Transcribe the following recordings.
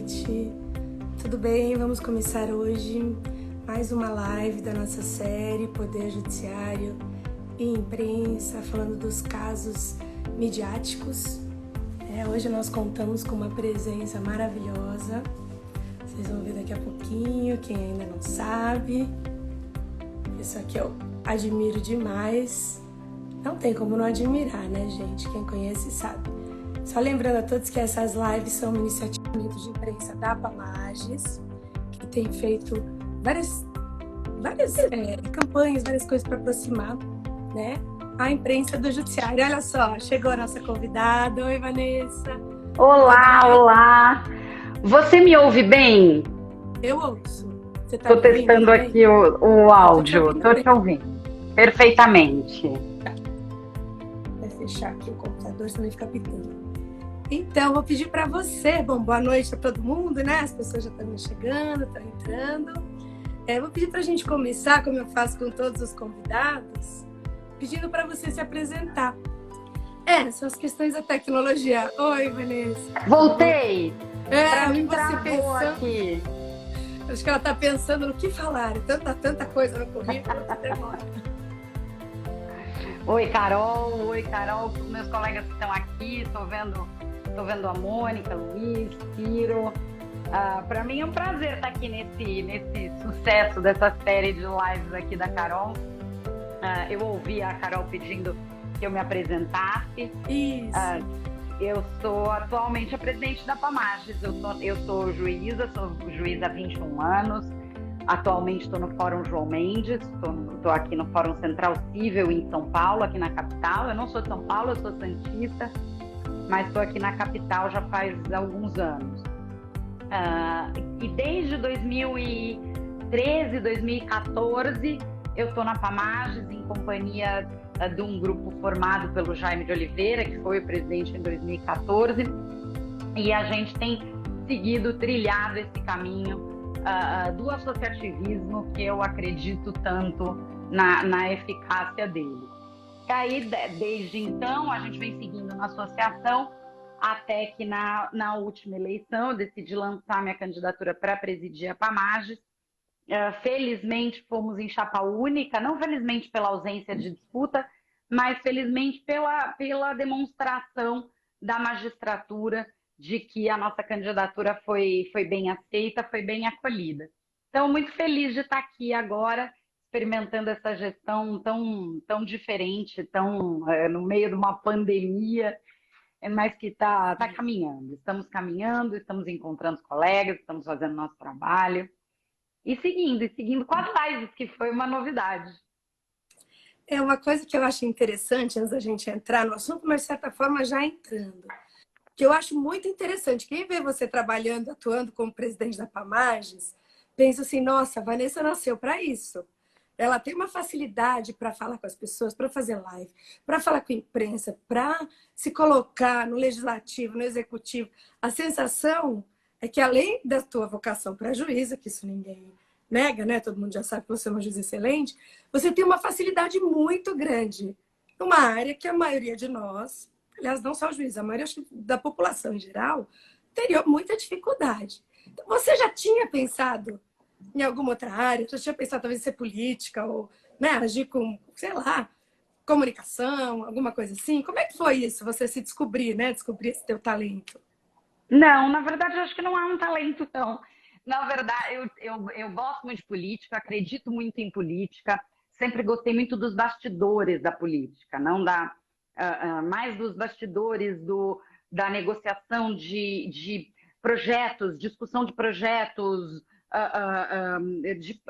noite. Tudo bem? Vamos começar hoje mais uma live da nossa série Poder Judiciário e Imprensa, falando dos casos midiáticos. Hoje nós contamos com uma presença maravilhosa. Vocês vão ver daqui a pouquinho, quem ainda não sabe. Isso aqui eu admiro demais. Não tem como não admirar, né, gente? Quem conhece sabe. Só lembrando a todos que essas lives são uma iniciativa de imprensa da Pamages, que tem feito várias campanhas, várias coisas para aproximar, né, a imprensa do judiciário. Olha só, chegou a nossa convidada. Oi, Vanessa. Olá, olá. Você me ouve bem? Eu ouço. Você tá Tô testando aqui o áudio. Tô te ouvindo perfeitamente. Vai fechar aqui o computador, senão ele fica pitando. Então, vou pedir para você, boa noite a todo mundo, né? As pessoas já estão chegando, estão entrando. Vou pedir para a gente começar, como eu faço com todos os convidados, pedindo para você se apresentar. São as questões da tecnologia. Oi, Vanessa. Voltei. Para mim, você pensando aqui. Acho que ela está pensando no que falar. Tanta coisa no currículo. Oi, Carol. Meus colegas que estão aqui. Tô vendo a Mônica, Luiz, Ciro. Para mim é um prazer estar aqui nesse sucesso dessa série de lives aqui da Carol. Eu ouvi a Carol pedindo que eu me apresentasse. Isso. Eu sou atualmente a presidente da Pamages. Eu sou juíza há 21 anos. Atualmente estou no Fórum João Mendes, estou aqui no Fórum Central Cível em São Paulo, aqui na capital. Eu não sou de São Paulo, eu sou santista, mas estou aqui na capital já faz alguns anos. E desde 2013, 2014, eu estou na Pamages em companhia de um grupo formado pelo Jaime de Oliveira, que foi o presidente em 2014, e a gente tem trilhado esse caminho do associativismo, que eu acredito tanto na eficácia dele. E aí, desde então, a gente vem seguindo na associação, até que na última eleição eu decidi lançar minha candidatura para presidir a Pamages. Felizmente fomos em chapa única, não felizmente pela ausência de disputa, mas felizmente pela demonstração da magistratura de que a nossa candidatura foi bem aceita, foi bem acolhida. Então, muito feliz de estar aqui agora, experimentando essa gestão tão diferente, no meio de uma pandemia, mas que está caminhando. Estamos caminhando, estamos encontrando os colegas, estamos fazendo nosso trabalho. E seguindo com as lives, que foi uma novidade. Uma coisa que eu acho interessante, antes da gente entrar no assunto, mas de certa forma já entrando, que eu acho muito interessante. Quem vê você trabalhando, atuando como presidente da Pamages, pensa assim, nossa, a Vanessa nasceu para isso. Ela tem uma facilidade para falar com as pessoas, para fazer live, para falar com a imprensa, para se colocar no legislativo, no executivo. A sensação é que, além da tua vocação para juíza, que isso ninguém nega, né? Todo mundo já sabe que você é uma juíza excelente, você tem uma facilidade muito grande numa área que a maioria de nós, aliás, não só juíza, a maioria da população em geral, teria muita dificuldade. Então, você já tinha pensado em alguma outra área? Já tinha pensado talvez em ser política ou, né, agir com, sei lá, comunicação, alguma coisa assim? Como é que foi isso, você se descobrir, né? Descobrir esse teu talento? Não, na verdade, eu acho que não há um talento, não. Na verdade, eu gosto muito de política, acredito muito em política, sempre gostei muito dos bastidores da política, não mais dos bastidores da negociação de projetos, discussão de projetos,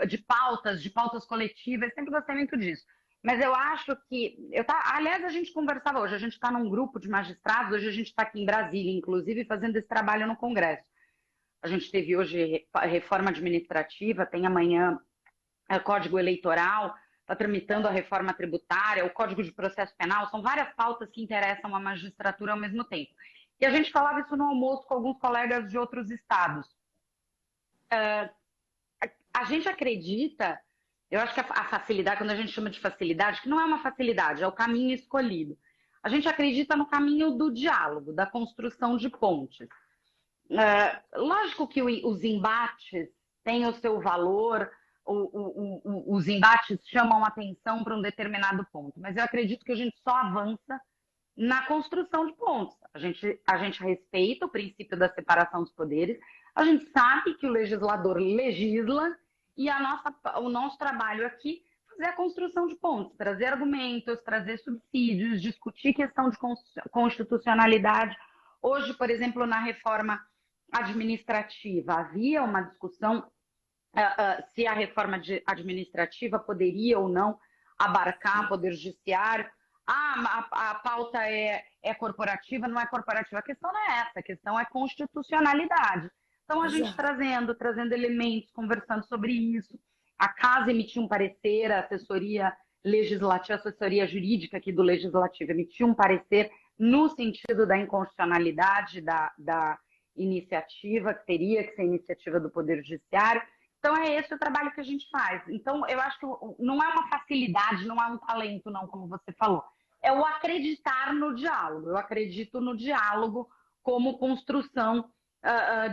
de pautas coletivas, sempre gostei muito disso. Mas eu acho que... aliás, a gente conversava hoje, a gente está num grupo de magistrados, hoje a gente está aqui em Brasília, inclusive, fazendo esse trabalho no Congresso. A gente teve hoje reforma administrativa, tem amanhã Código Eleitoral, está tramitando a reforma tributária, o Código de Processo Penal, são várias pautas que interessam a magistratura ao mesmo tempo. E a gente falava isso no almoço com alguns colegas de outros estados. A gente acredita, eu acho que a facilidade, quando a gente chama de facilidade, que não é uma facilidade, é o caminho escolhido. A gente acredita no caminho do diálogo, da construção de pontes. Lógico que os embates têm o seu valor, os embates chamam atenção para um determinado ponto, mas eu acredito que a gente só avança na construção de pontos. A gente respeita o princípio da separação dos poderes, a gente sabe que o legislador legisla e o nosso trabalho aqui é fazer a construção de pontos, trazer argumentos, trazer subsídios, discutir questão de constitucionalidade. Hoje, por exemplo, na reforma administrativa, havia uma discussão se a reforma administrativa poderia ou não abarcar o Poder Judiciário. A pauta é corporativa, não é corporativa. A questão não é essa, a questão é constitucionalidade. Então, a gente trazendo elementos, conversando sobre isso. A Casa emitiu um parecer, a assessoria legislativa, a assessoria jurídica aqui do Legislativo emitiu um parecer no sentido da inconstitucionalidade da iniciativa, que teria que ser iniciativa do Poder Judiciário. Então, é esse o trabalho que a gente faz. Então, eu acho que não é uma facilidade, não é um talento, não, como você falou. É o acreditar no diálogo. Eu acredito no diálogo como construção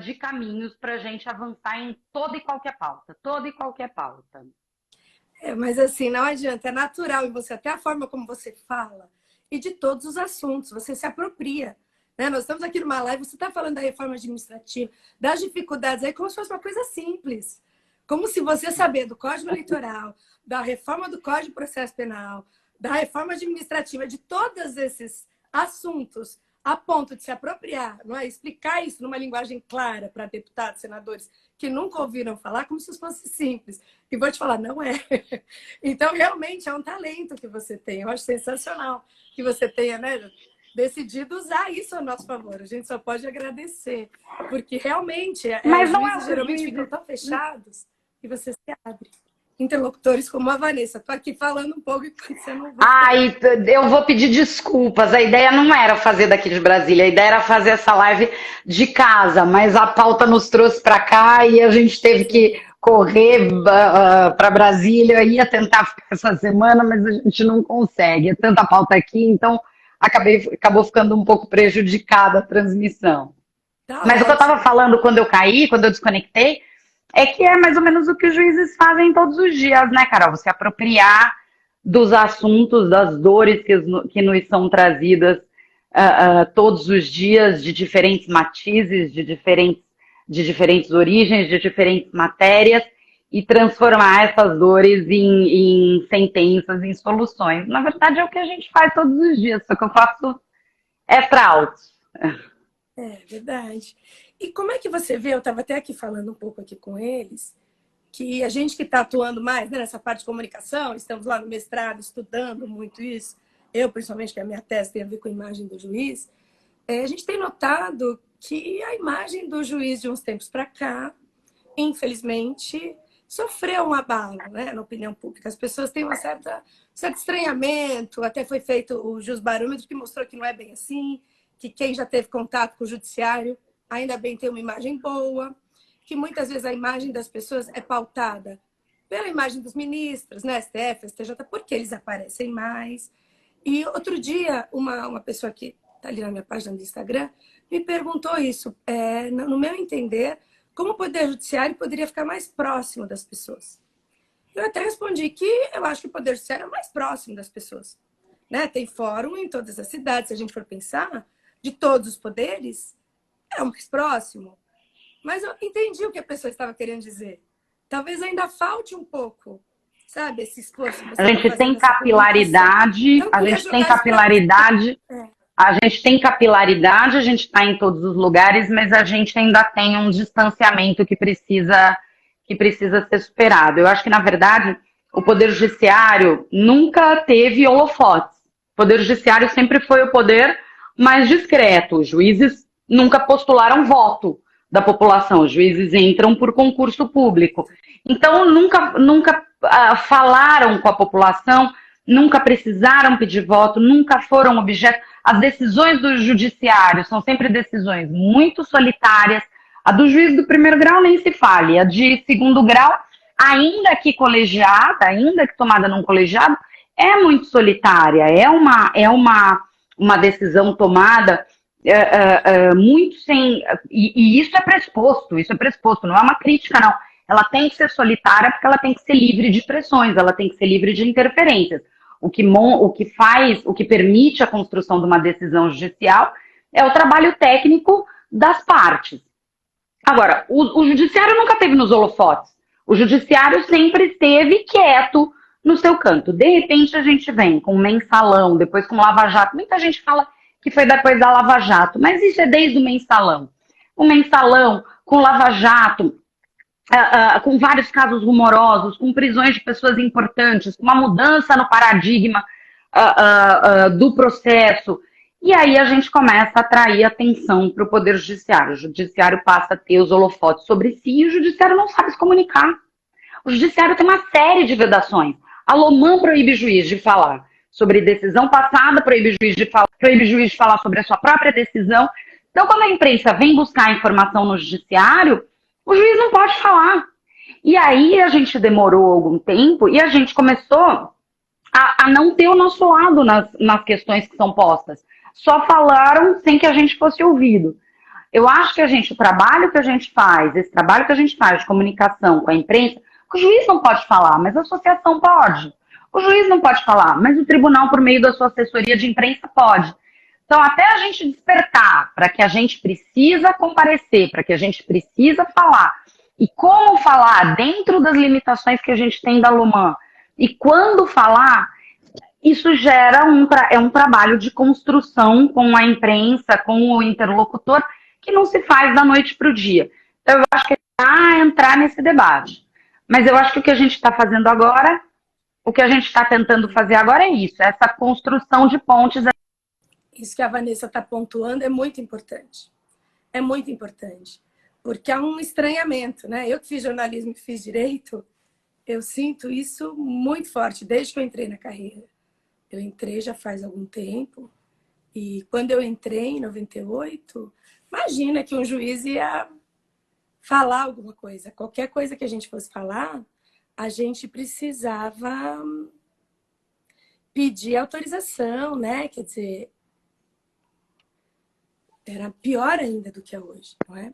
de caminhos para a gente avançar em toda e qualquer pauta. Toda e qualquer pauta. Mas assim, não adianta. É natural em você, até a forma como você fala, e de todos os assuntos. Você se apropria. Né? Nós estamos aqui numa live, você está falando da reforma administrativa, das dificuldades aí, como se fosse uma coisa simples. Como se você saber do Código Eleitoral, da reforma do Código de Processo Penal, da reforma administrativa, de todos esses assuntos, a ponto de se apropriar, não é? Explicar isso numa linguagem clara para deputados, senadores que nunca ouviram falar, como se fosse simples. E vou te falar, não é. Então, realmente, é um talento que você tem. Eu acho sensacional que você tenha, né, decidido usar isso a nosso favor. A gente só pode agradecer. Porque, realmente, Mas os não juízes geralmente ficam tão fechados que você se abre. Interlocutores como a Vanessa. Estou aqui falando um pouco e você não vai. Eu vou pedir desculpas. A ideia não era fazer daqui de Brasília, a ideia era fazer essa live de casa, mas a pauta nos trouxe para cá e a gente teve que correr para Brasília. Eu ia tentar ficar essa semana, mas a gente não consegue. É tanta pauta aqui, então acabou ficando um pouco prejudicada a transmissão. Mas o que eu estava falando quando eu caí, quando eu desconectei, é que é mais ou menos o que os juízes fazem todos os dias, né, Carol? Você apropriar dos assuntos, das dores que nos são trazidas todos os dias, de diferentes matizes, de diferentes origens, de diferentes matérias, e transformar essas dores em sentenças, em soluções. Na verdade, é o que a gente faz todos os dias, só que eu faço extra alto. É verdade. E como é que você vê, eu estava até aqui falando um pouco aqui com eles, que a gente que está atuando mais, né, nessa parte de comunicação, estamos lá no mestrado estudando muito isso, eu principalmente, que a minha tese tem a ver com a imagem do juiz, a gente tem notado que a imagem do juiz de uns tempos para cá, infelizmente, sofreu um abalo, né, na opinião pública. As pessoas têm um certo estranhamento, até foi feito o Jusbarômetro, que mostrou que não é bem assim, que quem já teve contato com o judiciário ainda bem tem uma imagem boa, que muitas vezes a imagem das pessoas é pautada pela imagem dos ministros, né, STF, STJ, porque eles aparecem mais. E outro dia, uma pessoa que está ali na minha página do Instagram me perguntou isso, no meu entender, como o Poder Judiciário poderia ficar mais próximo das pessoas. Eu até respondi que eu acho que o Poder Judiciário é mais próximo das pessoas. Né? Tem fórum em todas as cidades, se a gente for pensar, de todos os poderes, é o mais próximo. Mas eu entendi o que a pessoa estava querendo dizer. Talvez ainda falte um pouco, sabe, esse esforço. A gente tem capilaridade, a gente tem capilaridade, a gente está em todos os lugares, mas a gente ainda tem um distanciamento que precisa ser superado. Eu acho que, na verdade, o Poder Judiciário nunca teve holofotes. O Poder Judiciário sempre foi o poder mais discreto. Os juízes nunca postularam voto da população. Os juízes entram por concurso público. Então, nunca falaram com a população, nunca precisaram pedir voto, nunca foram objeto. As decisões do judiciário são sempre decisões muito solitárias. A do juiz do primeiro grau nem se fale. A de segundo grau, ainda que colegiada, ainda que tomada num colegiado, é muito solitária. É uma decisão tomada muito sem... E isso é pressuposto, não é uma crítica, não. Ela tem que ser solitária porque ela tem que ser livre de pressões, ela tem que ser livre de interferências. O que permite a construção de uma decisão judicial é o trabalho técnico das partes. Agora, o judiciário nunca esteve nos holofotes. O judiciário sempre esteve quieto no seu canto. De repente, a gente vem com um mensalão, depois com Lava Jato. Muita gente fala que foi depois da Lava Jato, mas isso é desde o mensalão. O mensalão com Lava Jato, com vários casos rumorosos, com prisões de pessoas importantes, com uma mudança no paradigma do processo. E aí a gente começa a atrair atenção para o Poder Judiciário. O Judiciário passa a ter os holofotes sobre si e o Judiciário não sabe se comunicar. O Judiciário tem uma série de vedações. A Loman proíbe juiz de falar sobre decisão passada, proíbe juiz de falar sobre a sua própria decisão. Então, quando a imprensa vem buscar informação no Judiciário, o juiz não pode falar. E aí a gente demorou algum tempo e a gente começou a não ter o nosso lado nas questões que são postas. Só falaram sem que a gente fosse ouvido. Eu acho que o trabalho que a gente faz, esse trabalho que a gente faz de comunicação com a imprensa, o juiz não pode falar, mas a associação pode. O juiz não pode falar, mas o tribunal, por meio da sua assessoria de imprensa, pode. Então, até a gente despertar para que a gente precisa comparecer, para que a gente precisa falar, e como falar dentro das limitações que a gente tem da Loman, e quando falar, isso gera um trabalho de construção com a imprensa, com o interlocutor, que não se faz da noite para o dia. Então, eu acho que é entrar nesse debate. Mas eu acho que o que a gente está fazendo agora, o que a gente está tentando fazer agora é isso, essa construção de pontes. Isso que a Vanessa está pontuando é muito importante. É muito importante. Porque há um estranhamento, né? Eu que fiz jornalismo e fiz direito, eu sinto isso muito forte desde que eu entrei na carreira. Eu entrei já faz algum tempo e quando eu entrei em 98, imagina que um juiz ia falar alguma coisa. Qualquer coisa que a gente fosse falar, a gente precisava pedir autorização, né? Quer dizer, era pior ainda do que é hoje, não é?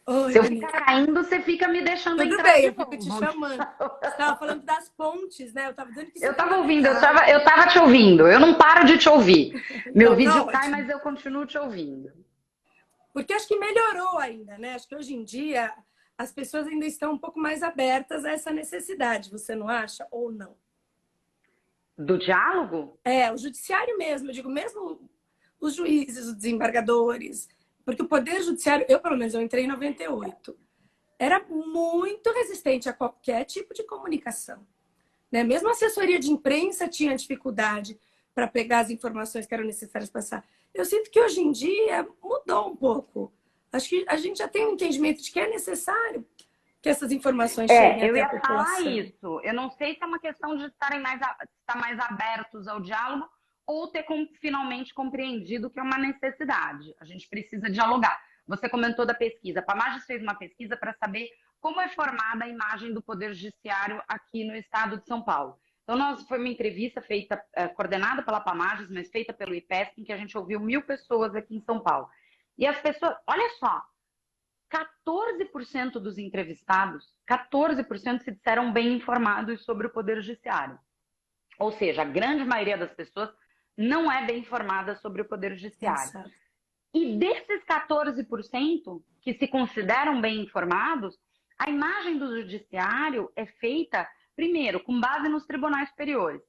Oi, se eu ficar caindo, você fica me deixando Tudo entrar. Tudo bem, eu fico te chamando. Você estava falando das pontes, né? Eu estava dizendo que eu estava ouvindo, eu estava te ouvindo. Eu não paro de te ouvir. Meu vídeo cai, mas eu continuo te ouvindo. Porque acho que melhorou ainda, né? Acho que hoje em dia as pessoas ainda estão um pouco mais abertas a essa necessidade, você não acha? Ou não? Do diálogo? O judiciário mesmo, eu digo, mesmo os juízes, os desembargadores, porque o Poder Judiciário, eu pelo menos, eu entrei em 98, era muito resistente a qualquer tipo de comunicação. Né? Mesmo a assessoria de imprensa tinha dificuldade para pegar as informações que eram necessárias passar. Eu sinto que hoje em dia mudou um pouco. Acho que a gente já tem um entendimento de que é necessário que essas informações cheguem até a população. Eu ia falar isso. Eu não sei se é uma questão de estar mais abertos ao diálogo ou ter finalmente compreendido que é uma necessidade. A gente precisa dialogar. Você comentou da pesquisa. A Pamages fez uma pesquisa para saber como é formada a imagem do Poder Judiciário aqui no estado de São Paulo. Então, foi uma entrevista feita, coordenada pela Pamages, mas feita pelo IPESP, em que a gente ouviu 1.000 pessoas aqui em São Paulo. E as pessoas, olha só, 14% dos entrevistados, 14% se disseram bem informados sobre o Poder Judiciário. Ou seja, a grande maioria das pessoas não é bem informada sobre o Poder Judiciário. Exato. E desses 14% que se consideram bem informados, a imagem do judiciário é feita, primeiro, com base nos tribunais superiores.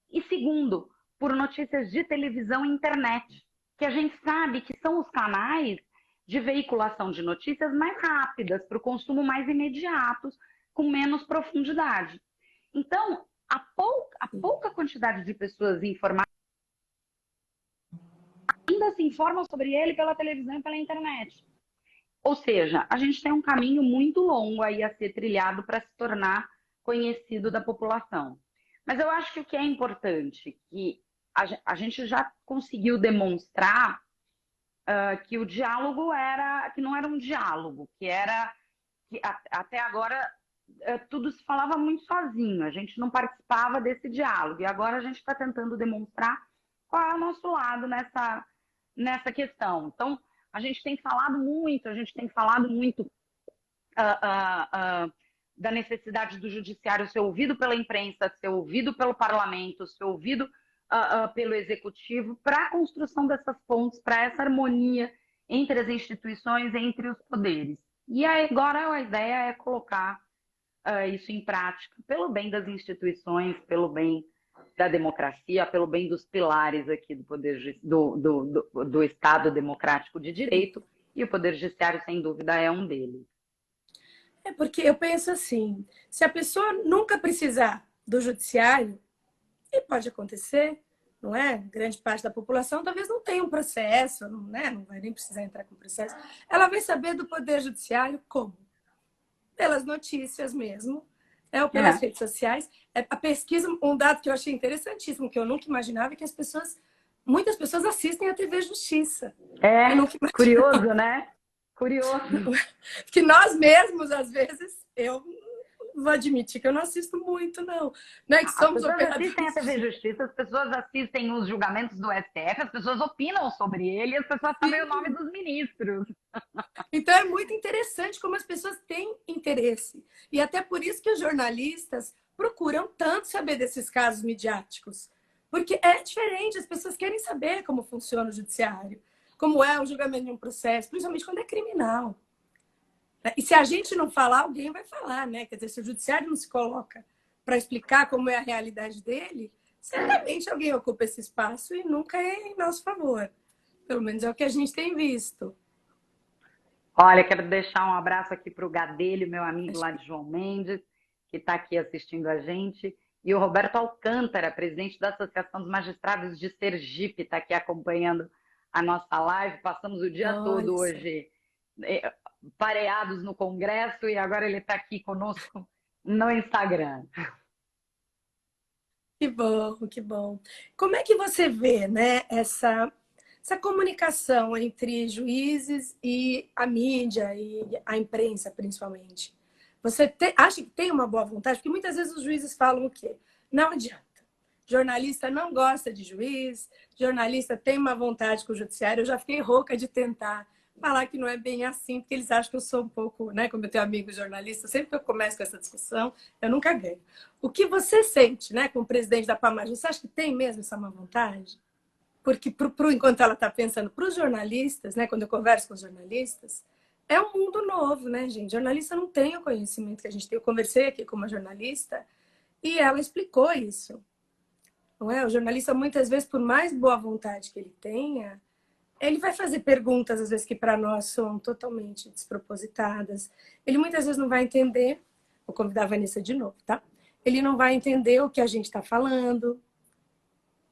E segundo, por notícias de televisão e internet, que a gente sabe que são os canais de veiculação de notícias mais rápidas, para o consumo mais imediato, com menos profundidade. Então, a pouca quantidade de pessoas informadas ainda se informam sobre ele pela televisão e pela internet. Ou seja, a gente tem um caminho muito longo aí a ser trilhado para se tornar conhecido da população. Mas eu acho que o que é importante, que a gente já conseguiu demonstrar que o diálogo que não era um diálogo, que até agora tudo se falava muito sozinho, a gente não participava desse diálogo. E agora a gente está tentando demonstrar qual é o nosso lado nessa questão. Então, a gente tem falado muito da necessidade do judiciário ser ouvido pela imprensa, ser ouvido pelo parlamento, ser ouvido pelo executivo, para a construção dessas pontes, para essa harmonia entre as instituições, entre os poderes. E agora a ideia é colocar isso em prática, pelo bem das instituições, pelo bem da democracia, pelo bem dos pilares aqui do poder do Estado democrático de direito, e o Poder Judiciário, sem dúvida, é um deles. É porque eu penso assim, se a pessoa nunca precisar do judiciário, e pode acontecer, não é? Grande parte da população talvez não tenha um processo, não, né? Não vai nem precisar entrar com processo. Ela vai saber do Poder Judiciário como? Pelas notícias mesmo, ou pelas redes sociais. A pesquisa, um dado que eu achei interessantíssimo, que eu nunca imaginava, é que muitas pessoas assistem a TV Justiça. Curioso, né? Curioso. Que nós mesmos, às vezes, eu vou admitir que eu não assisto muito, não. Né? Que somos as pessoas assistem a TV Justiça, as pessoas assistem os julgamentos do STF, as pessoas opinam sobre ele, as pessoas sabem o nome dos ministros. Então é muito interessante como as pessoas têm interesse. E até por isso que os jornalistas procuram tanto saber desses casos midiáticos. Porque é diferente, as pessoas querem saber como funciona o judiciário, como é o julgamento de um processo, principalmente quando é criminal. E se a gente não falar, alguém vai falar, né? Quer dizer, se o judiciário não se coloca para explicar como é a realidade dele, certamente alguém ocupa esse espaço e nunca é em nosso favor. Pelo menos é o que a gente tem visto. Olha, quero deixar um abraço aqui para o Gadelho, meu amigo lá de João Mendes, que está aqui assistindo a gente, e o Roberto Alcântara, presidente da Associação dos Magistrados de Sergipe, está aqui acompanhando a nossa live. Passamos o dia todo hoje pareados no Congresso e agora ele está aqui conosco no Instagram. Que bom, que bom. Como é que você vê, né, essa comunicação entre juízes e a mídia e a imprensa, principalmente? Você acha que tem uma boa vontade? Porque muitas vezes os juízes falam o quê? Não adianta. Jornalista não gosta de juiz, jornalista tem uma vontade com o judiciário. Eu já fiquei rouca de tentar falar que não é bem assim, porque eles acham que eu sou um pouco, né? Como eu tenho amigos jornalistas, sempre que eu começo com essa discussão, eu nunca ganho. O que você sente, né, como presidente da PAMAG? Você acha que tem mesmo essa má vontade? Porque, enquanto ela está pensando para os jornalistas, né, quando eu converso com os jornalistas, é um mundo novo, né, gente? Jornalista não tem o conhecimento que a gente tem. Eu conversei aqui com uma jornalista e ela explicou isso. Não é? O jornalista, muitas vezes, por mais boa vontade que ele tenha, ele vai fazer perguntas, às vezes, que para nós são totalmente despropositadas. Ele muitas vezes não vai entender. Vou convidar a Vanessa de novo, tá? Ele não vai entender o que a gente está falando.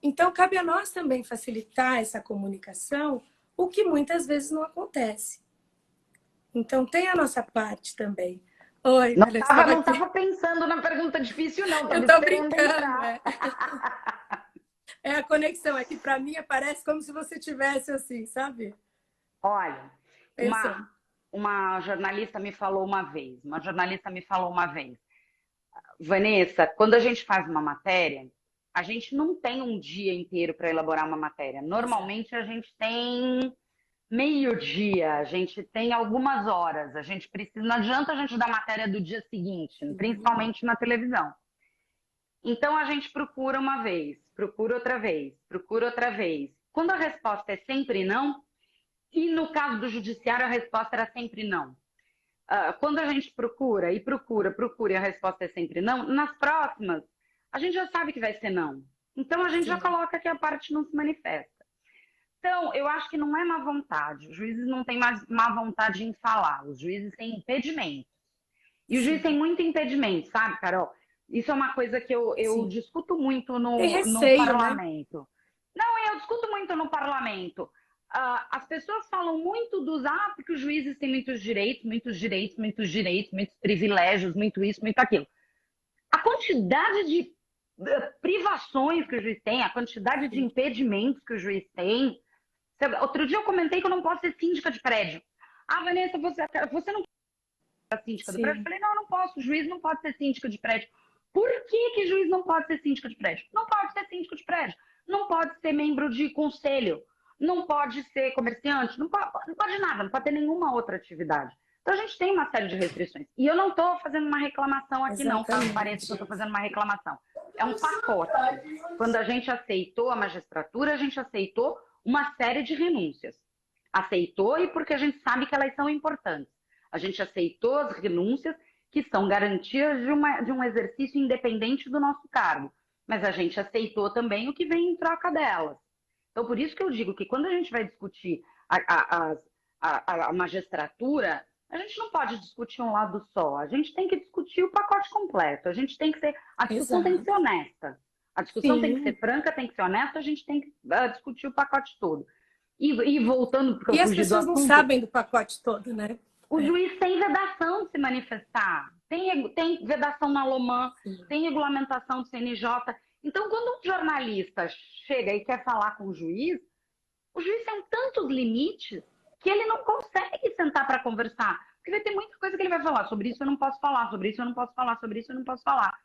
Então, cabe a nós também facilitar essa comunicação, o que muitas vezes não acontece. Então, tem a nossa parte também. Oi, não estava pensando na pergunta difícil, não. Eu estou brincando. É a conexão. É que para mim parece como se você tivesse assim, sabe? Olha, uma jornalista me falou uma vez, Vanessa, quando a gente faz uma matéria, a gente não tem um dia inteiro para elaborar uma matéria. Normalmente a gente tem meio-dia, a gente tem algumas horas. A gente precisa, não adianta a gente dar matéria do dia seguinte, principalmente na televisão. Então a gente procura uma vez, procura outra vez, procura outra vez. Quando a resposta é sempre não, e no caso do judiciário a resposta era sempre não. Quando a gente procura e a resposta é sempre não, nas próximas a gente já sabe que vai ser não. Então a gente já coloca que a parte não se manifesta. Então, eu acho que não é má vontade. Os juízes não têm má vontade em falar. Os juízes têm impedimentos. E o juiz tem muito impedimento, sabe, Carol? Isso é uma coisa que eu discuto muito no parlamento. Né? Não, eu discuto muito no parlamento. As pessoas falam muito porque os juízes têm muitos privilégios, muito isso, muito aquilo. A quantidade de privações que o juiz tem, a quantidade de impedimentos que o juiz tem. Outro dia eu comentei que eu não posso ser síndica de prédio. Vanessa, você não pode ser síndica do prédio? Eu falei, não posso, o juiz não pode ser síndica de prédio. Por que juiz não pode ser síndica de prédio? Não pode ser síndico de prédio. Não pode ser membro de conselho. não pode ser comerciante, não pode nada, não pode ter nenhuma outra atividade. Então a gente tem uma série de restrições. E eu não estou fazendo uma reclamação aqui não, caso pareça que eu estou fazendo uma reclamação. É um pacote. Quando a gente aceitou a magistratura, a gente aceitou uma série de renúncias. Aceitou e porque a gente sabe que elas são importantes. A gente aceitou as renúncias que são garantias de um exercício independente do nosso cargo. Mas a gente aceitou também o que vem em troca delas. Então, por isso que eu digo que quando a gente vai discutir a magistratura, a gente não pode discutir um lado só. A gente tem que discutir o pacote completo. A gente tem que ser... A discussão tem que ser honesta. A discussão tem que ser franca, tem que ser honesta. A gente tem que discutir o pacote todo. E voltando... E as pessoas não sabem do pacote todo, né? O juiz tem vedação de se manifestar. Tem vedação na LOMAN, tem regulamentação do CNJ. Então, quando um jornalista chega e quer falar com o juiz tem tantos limites que ele não consegue sentar para conversar. Porque vai ter muita coisa que ele vai falar. Sobre isso eu não posso falar, sobre isso eu não posso falar, sobre isso eu não posso falar.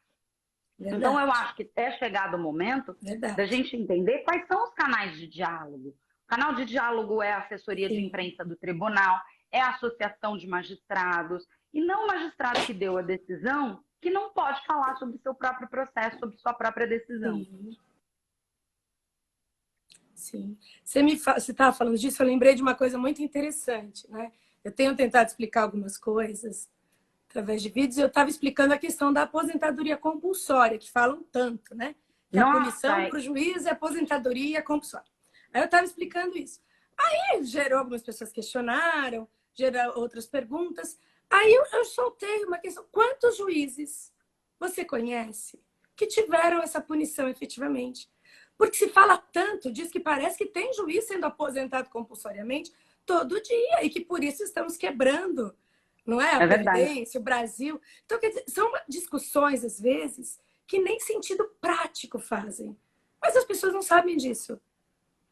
Verdade. Então, eu acho que é chegado o momento da gente entender quais são os canais de diálogo. O canal de diálogo é a assessoria de imprensa do tribunal, é a associação de magistrados, e não o magistrado que deu a decisão que não pode falar sobre seu próprio processo, sobre sua própria decisão. Sim. Você estava falando disso, eu lembrei de uma coisa muito interessante, né? Eu tenho tentado explicar algumas coisas através de vídeos, e eu estava explicando a questão da aposentadoria compulsória, que falam tanto, né? Que a punição para o juiz é aposentadoria compulsória. Aí eu estava explicando isso. Aí gerou, algumas pessoas questionaram, gerou outras perguntas. Aí eu soltei uma questão. Quantos juízes você conhece que tiveram essa punição efetivamente? Porque se fala tanto, diz que parece que tem juiz sendo aposentado compulsoriamente todo dia e que por isso estamos quebrando, não é? A Previdência, o Brasil. Então, quer dizer, são discussões, às vezes, que nem sentido prático fazem. Mas as pessoas não sabem disso.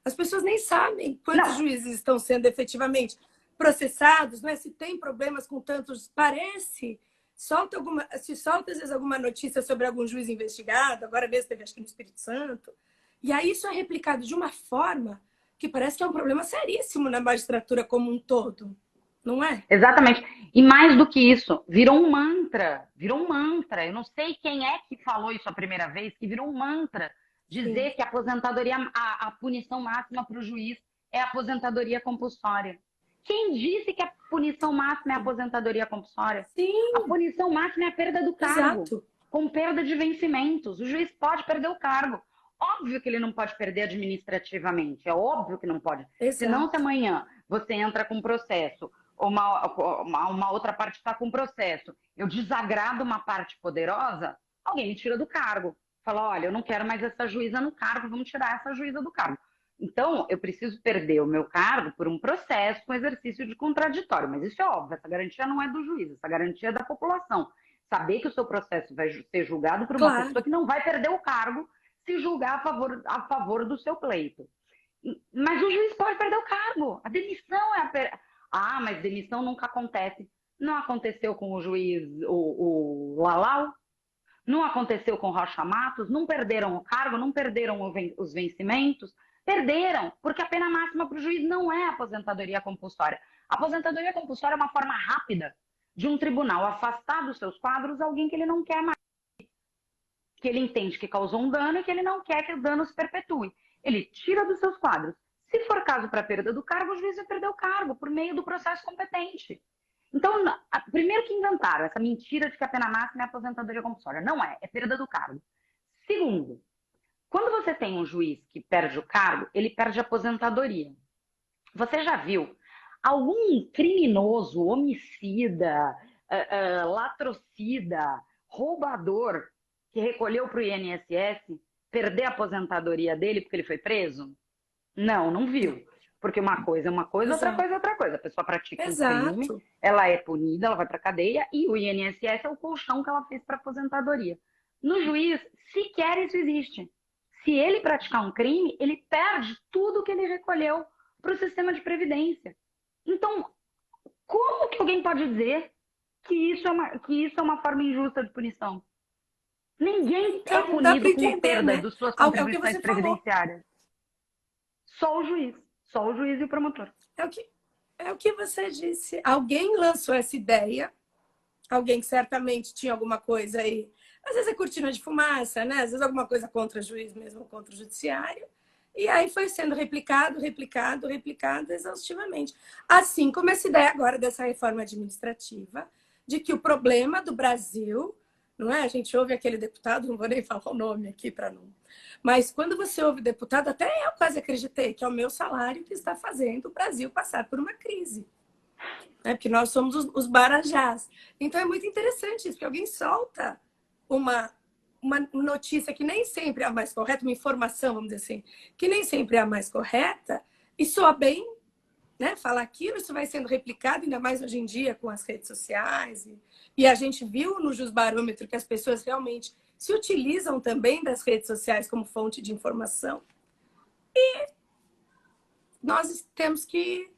As pessoas nem sabem quantos juízes estão sendo efetivamente processados, não é? Se tem problemas com tantos, parece. Se solta, às vezes, alguma notícia sobre algum juiz investigado, agora mesmo teve, acho que no Espírito Santo. E aí isso é replicado de uma forma que parece que é um problema seríssimo na magistratura como um todo, não é? Exatamente. E mais do que isso, virou um mantra. Virou um mantra. Eu não sei quem é que falou isso a primeira vez, que virou um mantra. Dizer que a aposentadoria, a punição máxima para o juiz é a aposentadoria compulsória. Quem disse que a punição máxima é a aposentadoria compulsória? Sim. A punição máxima é a perda do cargo. Exato. Com perda de vencimentos. O juiz pode perder o cargo. Óbvio que ele não pode perder administrativamente. É óbvio que não pode. Exato. Senão, se amanhã você entra com processo, uma outra parte está com processo, eu desagrado uma parte poderosa, alguém me tira do cargo. Fala, olha, eu não quero mais essa juíza no cargo, vamos tirar essa juíza do cargo. Então, eu preciso perder o meu cargo por um processo com exercício de contraditório. Mas isso é óbvio, essa garantia não é do juiz, essa garantia é da população. Saber que o seu processo vai ser julgado por uma pessoa que não vai perder o cargo se julgar a favor do seu pleito. Mas o juiz pode perder o cargo. A demissão é Ah, mas demissão nunca acontece. Não aconteceu com o juiz, o Lalau? Não aconteceu com Rocha Matos? Não perderam o cargo? Não perderam os vencimentos? Perderam, porque a pena máxima para o juiz não é a aposentadoria compulsória. A aposentadoria compulsória é uma forma rápida de um tribunal afastar dos seus quadros alguém que ele não quer mais, que ele entende que causou um dano e que ele não quer que o dano se perpetue. Ele tira dos seus quadros. Se for caso para perda do cargo, o juiz vai perder o cargo por meio do processo competente. Então, primeiro que inventaram essa mentira de que a pena máxima é a aposentadoria compulsória. Não é, é perda do cargo. Segundo, quando você tem um juiz que perde o cargo, ele perde a aposentadoria. Você já viu algum criminoso, homicida, latrocida, roubador que recolheu para o INSS perder a aposentadoria dele porque ele foi preso? Não, não viu. Porque uma coisa é uma coisa, outra coisa é outra coisa. A pessoa pratica um crime, ela é punida, ela vai para a cadeia e o INSS é o colchão que ela fez para aposentadoria. No juiz, sequer isso existe. Se ele praticar um crime, ele perde tudo que ele recolheu para o sistema de previdência. Então, como que alguém pode dizer que isso é uma forma injusta de punição? Ninguém é punido com perda das suas contribuições previdenciárias. Só o juiz. Só o juiz e o promotor. É o que você disse. Alguém lançou essa ideia, alguém que certamente tinha alguma coisa aí. Às vezes é cortina de fumaça, né? Às vezes alguma coisa contra o juiz mesmo, contra o judiciário. E aí foi sendo replicado exaustivamente. Assim como essa ideia agora dessa reforma administrativa, de que o problema do Brasil, não é? A gente ouve aquele deputado, não vou nem falar o nome aqui para não. Mas quando você ouve deputado, até eu quase acreditei que é o meu salário que está fazendo o Brasil passar por uma crise. Né? Porque nós somos os Barajás. Então é muito interessante isso, porque alguém solta uma notícia que nem sempre é a mais correta, uma informação, vamos dizer assim, que nem sempre é a mais correta, e soa bem, né? Falar aquilo, isso vai sendo replicado, ainda mais hoje em dia com as redes sociais. E a gente viu no Jusbarômetro que as pessoas realmente se utilizam também das redes sociais como fonte de informação. E nós temos que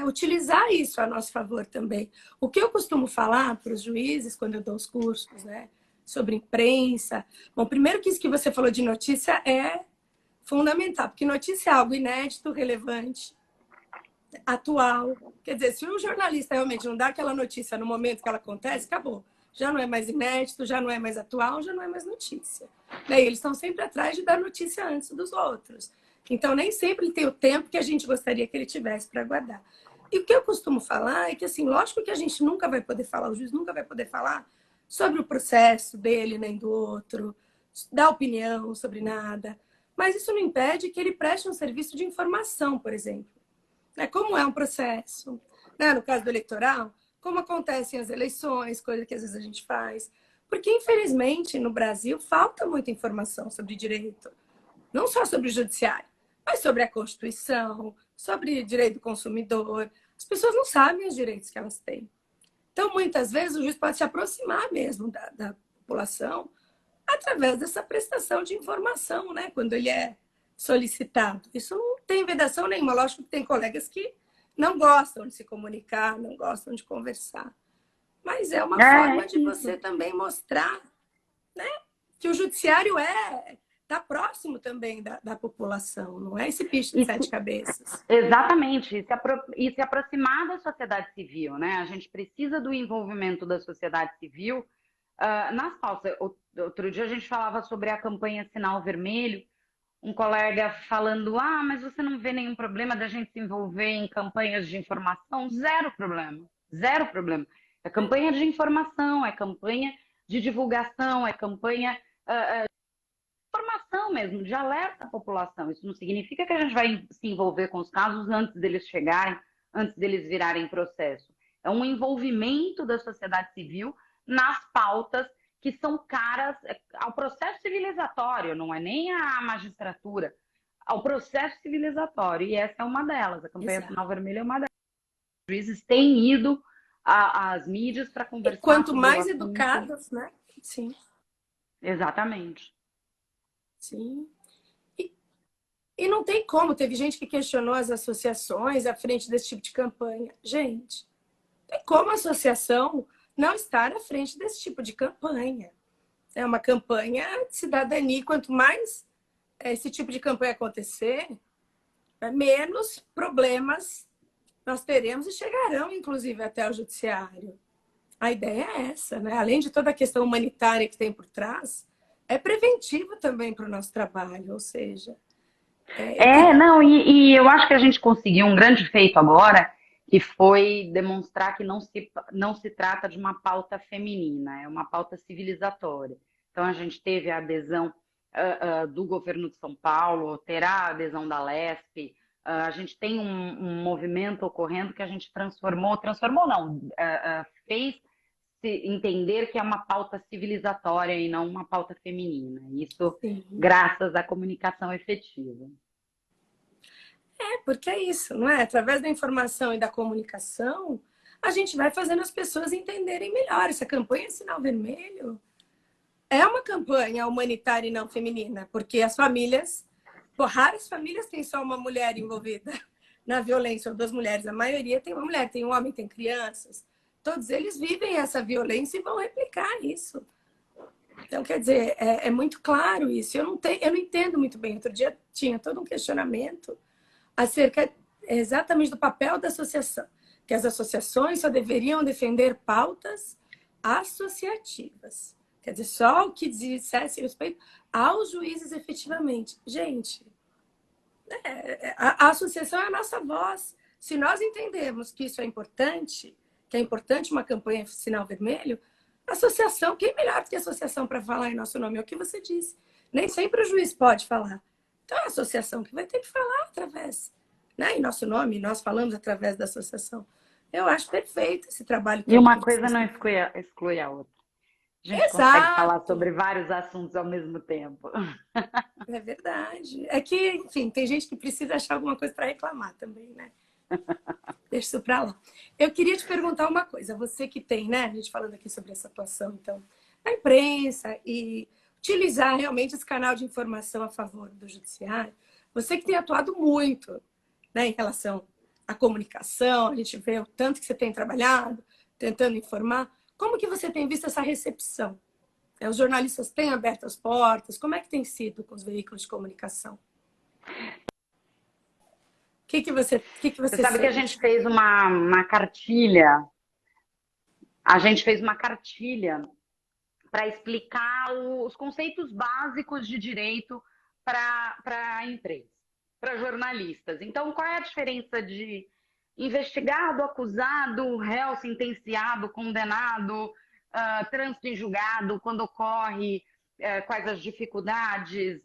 utilizar isso a nosso favor também. O que eu costumo falar para os juízes quando eu dou os cursos, né, sobre imprensa. Bom, primeiro que isso que você falou de notícia é fundamental, porque notícia é algo inédito, relevante, atual. Quer dizer, se o jornalista realmente não dá aquela notícia no momento que ela acontece, acabou. Já não é mais inédito, já não é mais atual, já não é mais notícia. Daí eles estão sempre atrás de dar notícia antes dos outros. Então, nem sempre ele tem o tempo que a gente gostaria que ele tivesse para guardar. E o que eu costumo falar é que, assim, lógico que a gente nunca vai poder falar, o juiz nunca vai poder falar sobre o processo dele nem do outro, dar opinião sobre nada, mas isso não impede que ele preste um serviço de informação, por exemplo. Como é um processo, né? No caso do eleitoral, como acontecem as eleições, coisa que às vezes a gente faz. Porque, infelizmente, no Brasil, falta muita informação sobre direito. Não só sobre o judiciário, mas sobre a Constituição, sobre direito do consumidor. As pessoas não sabem os direitos que elas têm. Então, muitas vezes, o juiz pode se aproximar mesmo da população através dessa prestação de informação, né? Quando ele é solicitado. Isso não tem vedação nenhuma. Lógico que tem colegas que não gostam de se comunicar, não gostam de conversar. Mas é uma forma de você também mostrar, né, que o judiciário está próximo também da população, não é esse bicho de sete cabeças. Exatamente, e se aproximar da sociedade civil, né? A gente precisa do envolvimento da sociedade civil nas pautas. Outro dia a gente falava sobre a campanha Sinal Vermelho, um colega falando, mas você não vê nenhum problema da gente se envolver em campanhas de informação? Zero problema, zero problema. É campanha de informação, é campanha de divulgação, é campanha informação mesmo, de alerta à população. Isso não significa que a gente vai se envolver com os casos antes deles chegarem, antes deles virarem processo. É um envolvimento da sociedade civil nas pautas que são caras ao processo civilizatório, não é nem a magistratura, ao processo civilizatório. E essa é uma delas. A campanha Sinal Vermelho é uma delas. Os juízes têm ido às mídias para conversar. E quanto mais educados, né? Sim. Exatamente. Sim. E não tem como. Teve gente que questionou as associações à frente desse tipo de campanha. Gente, tem como a associação não estar à frente desse tipo de campanha? É uma campanha de cidadania. Quanto mais esse tipo de campanha acontecer, menos problemas nós teremos e chegarão, inclusive, até o judiciário. A ideia é essa, né? Além de toda a questão humanitária que tem por trás, é preventivo também para o nosso trabalho, ou seja... E eu acho que a gente conseguiu um grande feito agora, que foi demonstrar que não se trata de uma pauta feminina, é uma pauta civilizatória. Então, a gente teve a adesão do governo de São Paulo, terá a adesão da Lesp, a gente tem um movimento ocorrendo que a gente fez entender que é uma pauta civilizatória e não uma pauta feminina. Isso Sim. Graças à comunicação efetiva. Porque é isso, não é? Através da informação e da comunicação, a gente vai fazendo as pessoas entenderem melhor. Essa campanha Sinal Vermelho é uma campanha humanitária e não feminina, porque as famílias, raras famílias têm só uma mulher envolvida na violência, ou duas mulheres. A maioria tem uma mulher, tem um homem, tem crianças. Todos eles vivem essa violência e vão replicar isso. Então, quer dizer, é muito claro isso. Eu não entendo muito bem. Outro dia tinha todo um questionamento acerca exatamente do papel da associação, que as associações só deveriam defender pautas associativas. Quer dizer, só o que dissesse respeito aos juízes efetivamente. Gente, a associação é a nossa voz. Se nós entendemos que isso é importante, que é importante uma campanha sinal vermelho, a associação, quem melhor do que a associação para falar em nosso nome? É o que você disse. Nem sempre o juiz pode falar. Então, é a associação que vai ter que falar através, né? Em nosso nome, nós falamos através da associação. Eu acho perfeito esse trabalho E todo uma que coisa vocês não têm. exclui a outra. A gente consegue falar Exato! sobre vários assuntos ao mesmo tempo. É verdade. É que, enfim, tem gente que precisa achar alguma coisa para reclamar também, né? Deixa isso para lá. Eu queria te perguntar uma coisa. Você que tem, né? A gente falando aqui sobre essa atuação, então, na imprensa e utilizar realmente esse canal de informação a favor do judiciário. Você que tem atuado muito, né, em relação à comunicação, a gente vê o tanto que você tem trabalhado, tentando informar. Como que você tem visto essa recepção? Os jornalistas têm aberto as portas? Como é que tem sido com os veículos de comunicação? O que Você você sabe que a gente sente? fez uma cartilha, a gente fez uma cartilha para explicar os conceitos básicos de direito para a imprensa, para jornalistas. Então, qual é a diferença de investigado, acusado, réu, sentenciado, condenado, trânsito em julgado, quando ocorre, quais as dificuldades,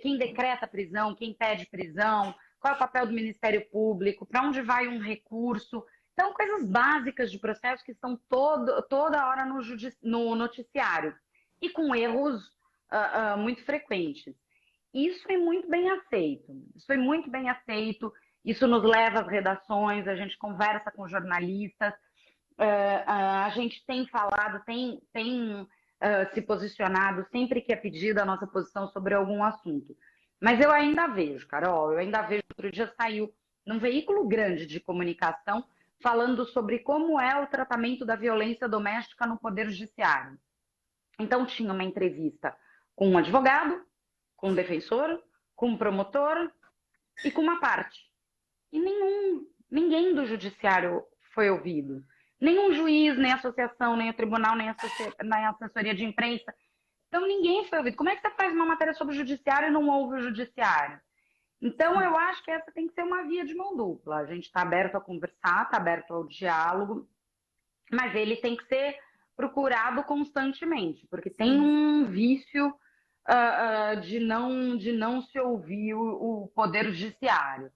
quem decreta prisão, quem pede prisão, qual é o papel do Ministério Público, para onde vai um recurso. Então, coisas básicas de processo que estão toda hora no noticiário e com erros muito frequentes. Isso é muito bem aceito. Isso foi muito bem aceito. Isso nos leva às redações, a gente conversa com jornalistas, a gente tem falado, tem se posicionado sempre que é pedida a nossa posição sobre algum assunto. Mas eu ainda vejo, Carol, outro dia saiu num veículo grande de comunicação falando sobre como é o tratamento da violência doméstica no Poder Judiciário. Então, tinha uma entrevista com um advogado, com um defensor, com um promotor e com uma parte. E ninguém do judiciário foi ouvido. Nenhum juiz, nem associação, nem o tribunal, nem a assessoria de imprensa. Então, ninguém foi ouvido. Como é que você faz uma matéria sobre o judiciário e não ouve o judiciário? Então, eu acho que essa tem que ser uma via de mão dupla. A gente está aberto a conversar, está aberto ao diálogo, mas ele tem que ser procurado constantemente, porque tem um vício de não se ouvir o poder judiciário.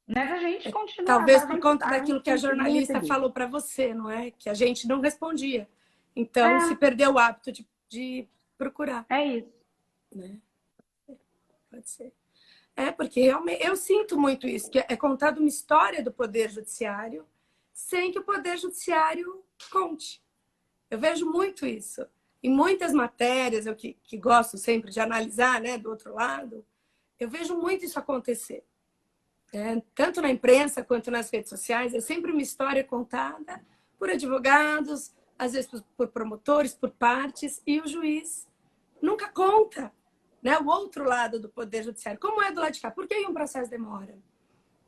Mas a gente continua, Talvez por conta a daquilo gente que a tem sido bem jornalista recebido. falou para você, não é? Que a gente não respondia. Então, se É, perdeu o hábito de procurar, é isso. né? Pode ser. Porque realmente eu sinto muito isso, que é contada uma história do Poder Judiciário sem que o Poder Judiciário conte. Eu vejo muito isso. Em muitas matérias, eu que gosto sempre de analisar, né, do outro lado, eu vejo muito isso acontecer. Tanto na imprensa quanto nas redes sociais, é sempre uma história contada por advogados, às vezes por promotores, por partes, e o juiz nunca conta, né, o outro lado do Poder Judiciário. Como é do lado de cá? Por que um processo demora?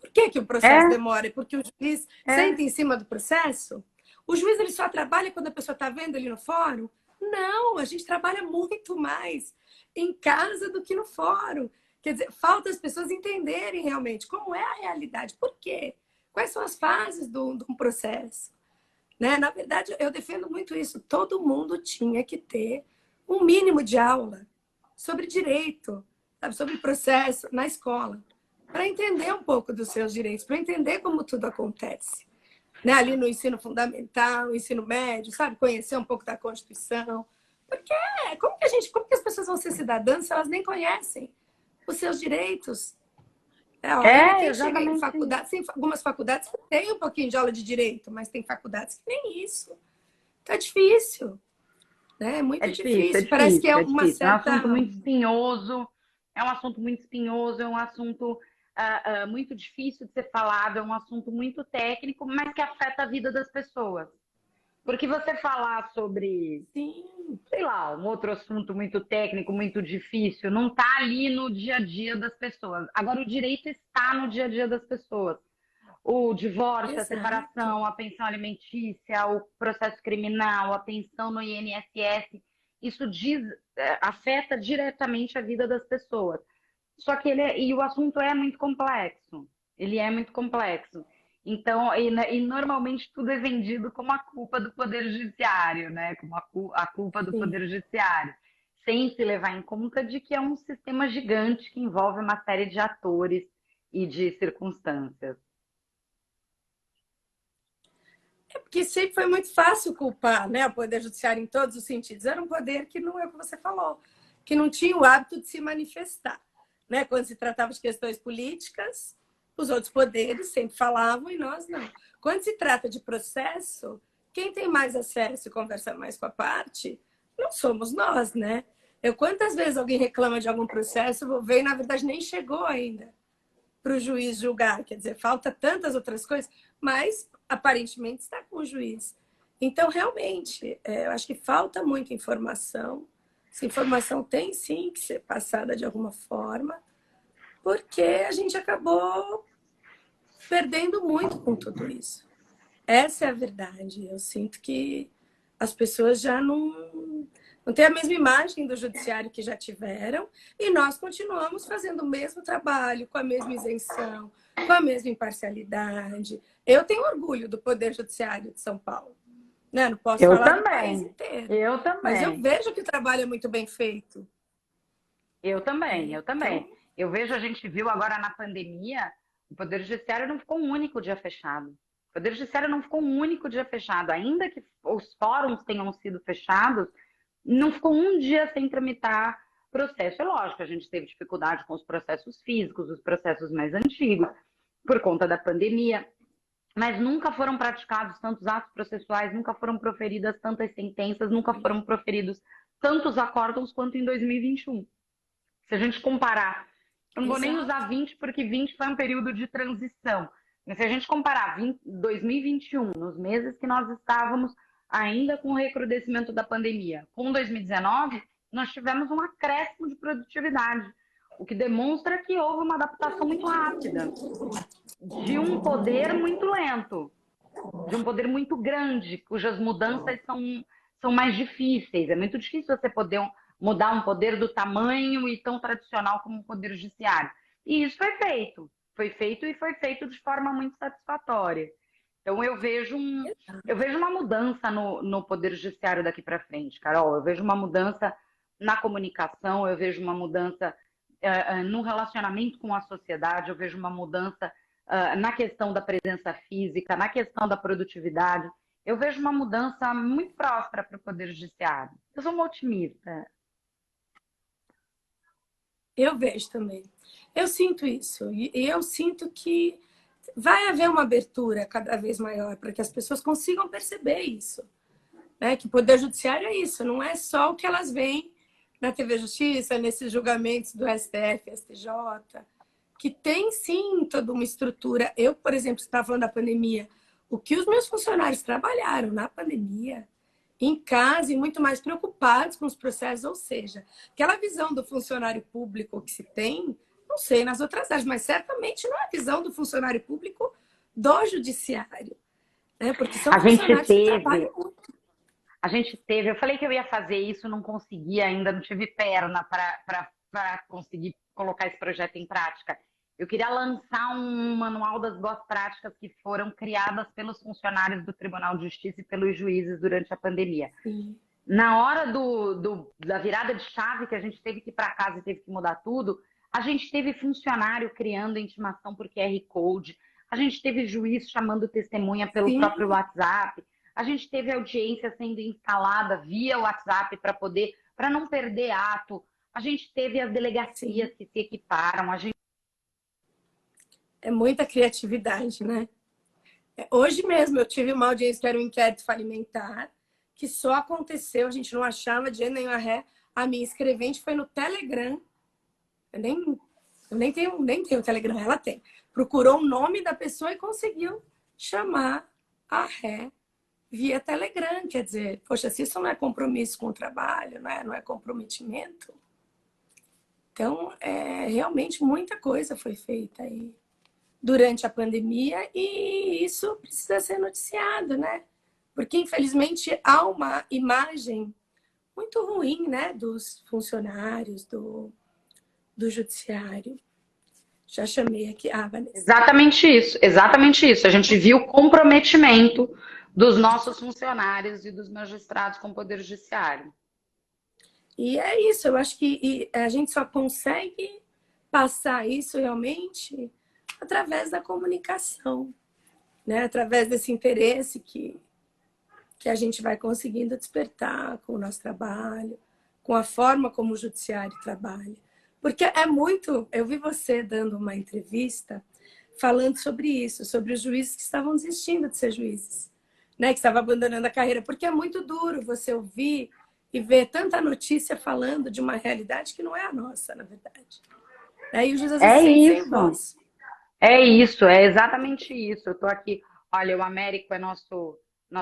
Por que o processo É, demora? Porque o juiz é. senta em cima do processo? O juiz ele só trabalha quando a pessoa está vendo ele no fórum? Não, a gente trabalha muito mais em casa do que no fórum. Quer dizer, falta as pessoas entenderem realmente como é a realidade. Por quê? Quais são as fases de um processo? Né? Na verdade, eu defendo muito isso. Todo mundo tinha que ter um mínimo de aula sobre direito, sabe? Sobre processo na escola, para entender um pouco dos seus direitos, para entender como tudo acontece. Né? Ali no ensino fundamental, ensino médio, sabe? Conhecer um pouco da Constituição. Porque como que as pessoas vão ser cidadãs se elas nem conhecem os seus direitos? A OAB chega em Exatamente isso. faculdades, tem algumas faculdades que tem um pouquinho de aula de direito, mas tem faculdades que nem isso. Então é difícil, né? É É muito difícil, é difícil. Parece que é difícil, é uma difícil. É um assunto certa. muito espinhoso, é um assunto muito espinhoso, é um assunto muito difícil de ser falado, é um assunto muito técnico, mas que afeta a vida das pessoas. Porque você falar sobre, Sim, sei lá, um outro assunto muito técnico, muito difícil, não está ali no dia a dia das pessoas. Agora, o direito está no dia a dia das pessoas. O divórcio, a exato. separação, a pensão alimentícia, o processo criminal, a pensão no INSS, isso afeta diretamente a vida das pessoas. Só que e o assunto é muito complexo. Ele é muito complexo. Então, e normalmente tudo é vendido como a culpa do Poder Judiciário, né? Como a culpa do Sim. Poder Judiciário, sem se levar em conta de que é um sistema gigante que envolve uma série de atores e de circunstâncias. É porque sempre foi muito fácil culpar, né, o Poder Judiciário em todos os sentidos. Era um poder que não é o que você falou, que não tinha o hábito de se manifestar. Né? Quando se tratava de questões políticas, os outros poderes sempre falavam e nós não. Quando se trata de processo, quem tem mais acesso e conversa mais com a parte não somos nós, né? Quantas vezes alguém reclama de algum processo, vou ver e na verdade nem chegou ainda para o juiz julgar. Quer dizer, falta tantas outras coisas, mas aparentemente está com o juiz. Então, realmente, eu acho que falta muita informação. Essa informação tem sim que ser passada de alguma forma, porque a gente acabou perdendo muito com tudo isso. Essa é a verdade. Eu sinto que as pessoas já não têm a mesma imagem do judiciário que já tiveram e nós continuamos fazendo o mesmo trabalho, com a mesma isenção, com a mesma imparcialidade. Eu tenho orgulho do Poder Judiciário de São Paulo. Né? Não posso Eu falar do país também, inteiro, eu mas eu também, vejo que o trabalho é muito bem feito. eu também, Né? eu também. Então, Eu vejo, a gente viu agora na pandemia, o Poder Judiciário não ficou um único dia fechado. O Poder Judiciário não ficou um único dia fechado. Ainda que os fóruns tenham sido fechados, não ficou um dia sem tramitar processo. É lógico, a gente teve dificuldade com os processos físicos, os processos mais antigos, por conta da pandemia, mas nunca foram praticados tantos atos processuais, nunca foram proferidas tantas sentenças, nunca foram proferidos tantos acórdãos quanto em 2021. Se a gente comparar, eu não vou nem exato. usar 20 porque 20 foi um período de transição, mas se a gente comparar 2021, nos meses que nós estávamos ainda com o recrudescimento da pandemia, com 2019, nós tivemos um acréscimo de produtividade, o que demonstra que houve uma adaptação muito rápida de um poder muito lento, de um poder muito grande, cujas mudanças são mais difíceis. É muito difícil você poder mudar um poder do tamanho e tão tradicional como o poder judiciário. E isso foi feito e foi feito de forma muito satisfatória. Então eu vejo uma mudança no poder judiciário daqui para frente, Carol. Eu vejo uma mudança na comunicação, eu vejo uma mudança no relacionamento com a sociedade, eu vejo uma mudança na questão da presença física, na questão da produtividade. Eu vejo uma mudança muito próspera para o Poder Judiciário. Eu sou uma otimista. Eu vejo também. Eu sinto isso. E eu sinto que vai haver uma abertura cada vez maior para que as pessoas consigam perceber isso. Né? Que o Poder Judiciário é isso, não é só o que elas veem na TV Justiça, nesses julgamentos do STF, STJ, que tem sim toda uma estrutura. Eu, por exemplo, estava falando da pandemia, o que os meus funcionários trabalharam na pandemia, em casa e muito mais preocupados com os processos, ou seja, aquela visão do funcionário público que se tem, não sei nas outras áreas, mas certamente não é a visão do funcionário público do judiciário, né? Porque são A gente funcionários que teve, trabalham muito. eu falei que eu ia fazer isso, não consegui ainda, não tive perna para conseguir colocar esse projeto em prática. Eu queria lançar um manual das boas práticas que foram criadas pelos funcionários do Tribunal de Justiça e pelos juízes durante a pandemia. Sim. Na hora da virada de chave que a gente teve que ir para casa e teve que mudar tudo, a gente teve funcionário criando intimação por QR Code, a gente teve juiz chamando testemunha pelo Sim, próprio WhatsApp, a gente teve audiência sendo instalada via WhatsApp para não perder ato, a gente teve as sim. delegacias que se equiparam, a gente... É muita criatividade, né? Hoje mesmo eu tive uma audiência que era um inquérito falimentar, que só aconteceu, a gente não achava de nem a ré. A minha escrevente foi no Telegram. Eu nem, eu nem tenho o Telegram, ela tem. Procurou o nome da pessoa e conseguiu chamar a ré via Telegram, quer dizer, poxa, se isso não é compromisso com o trabalho, não é comprometimento, então realmente muita coisa foi feita aí durante a pandemia e isso precisa ser noticiado, né? Porque infelizmente há uma imagem muito ruim, né, dos funcionários do judiciário. Já chamei aqui. Ah, Vanessa. Exatamente isso, exatamente isso. A gente viu o comprometimento dos nossos funcionários e dos magistrados com o Poder Judiciário. E é isso, eu acho que a gente só consegue passar isso realmente através da comunicação, né? Através desse interesse que a gente vai conseguindo despertar com o nosso trabalho, com a forma como o judiciário trabalha. Porque é muito. Eu vi você dando uma entrevista falando sobre isso, sobre os juízes que estavam desistindo de ser juízes, né? Que estavam abandonando a carreira, porque é muito duro você ouvir e ver tanta notícia falando de uma realidade que não é a nossa, na verdade. Aí o juiz às vezes É se sente sem isso, voz. é isso, é exatamente isso. Eu estou aqui, olha, o Américo é nosso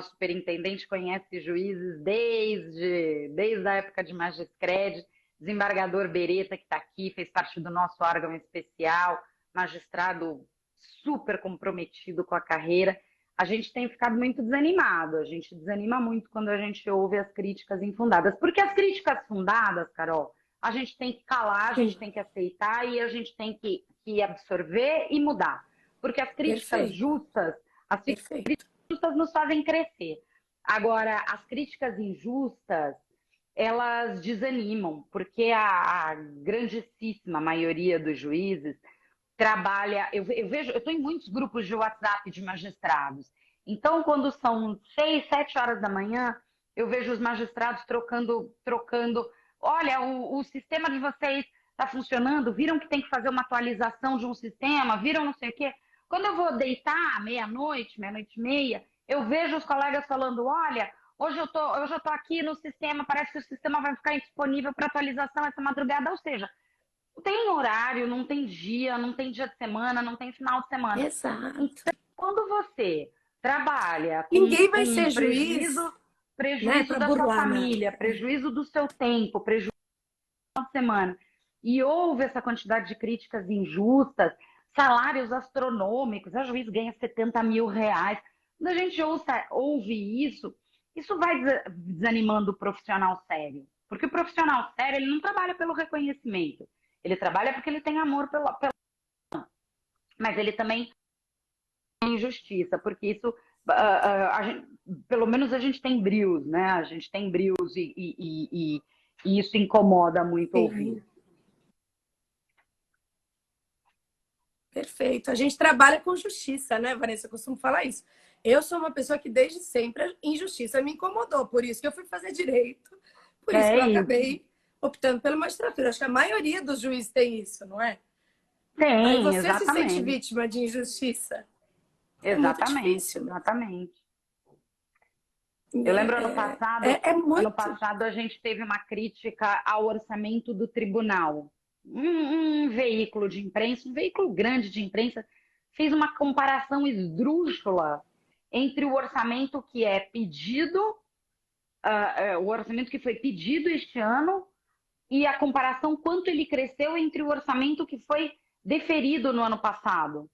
superintendente, conhece juízes desde a época de Magiscred, desembargador Beretta, que está aqui, fez parte do nosso órgão especial, magistrado super comprometido com a carreira. A gente tem ficado muito desanimado, a gente desanima muito quando a gente ouve as críticas infundadas. Porque as críticas fundadas, Carol, a gente tem que calar, a gente Sim, tem que aceitar e a gente tem que absorver e mudar. Porque as críticas perfeito, justas, as perfeito. justas nos fazem crescer. Agora, as críticas injustas, elas desanimam, porque a grandíssima maioria dos juízes trabalha. Eu vejo, eu estou em muitos grupos de WhatsApp de magistrados. Então, quando são 6, 7 horas da manhã, eu vejo os magistrados trocando. Olha, o sistema de vocês está funcionando? Viram que tem que fazer uma atualização de um sistema? Viram não sei o quê? Quando eu vou deitar, meia-noite, meia-noite e meia, eu vejo os colegas falando: olha, hoje eu tô aqui no sistema, parece que o sistema vai ficar indisponível para atualização essa madrugada. Ou seja, não tem horário, não tem dia, não tem dia de semana, não tem final de semana. Então, Exato. quando você trabalha Ninguém vai com ser juiz, né, prejuízo para da sua burlar nada. família, prejuízo do seu tempo, prejuízo da semana, e houve essa quantidade de críticas injustas, salários astronômicos, a juiz ganha 70 mil reais. Quando a gente ouve isso vai desanimando o profissional sério. Porque o profissional sério, ele não trabalha pelo reconhecimento. Ele trabalha porque ele tem amor mas ele também tem injustiça, porque isso, pelo menos a gente tem brios, né? A gente tem brios e isso incomoda muito ouvir. Sim, perfeito. A gente trabalha com justiça, né, Vanessa? Eu costumo falar isso. Eu sou uma pessoa que desde sempre a injustiça me incomodou, por isso que eu fui fazer direito, por isso que É eu isso. acabei optando pela magistratura. Acho que a maioria dos juízes tem isso, não é? Aí Tem, você se sente exatamente. vítima de injustiça. É muito Exatamente, difícil, né? exatamente. Eu lembro ano Muito. passado a gente teve uma crítica ao orçamento do tribunal. Um veículo de imprensa, um veículo grande de imprensa, fez uma comparação esdrúxula entre o orçamento que é pedido, o orçamento que foi pedido este ano e a comparação quanto ele cresceu entre o orçamento que foi deferido no ano passado.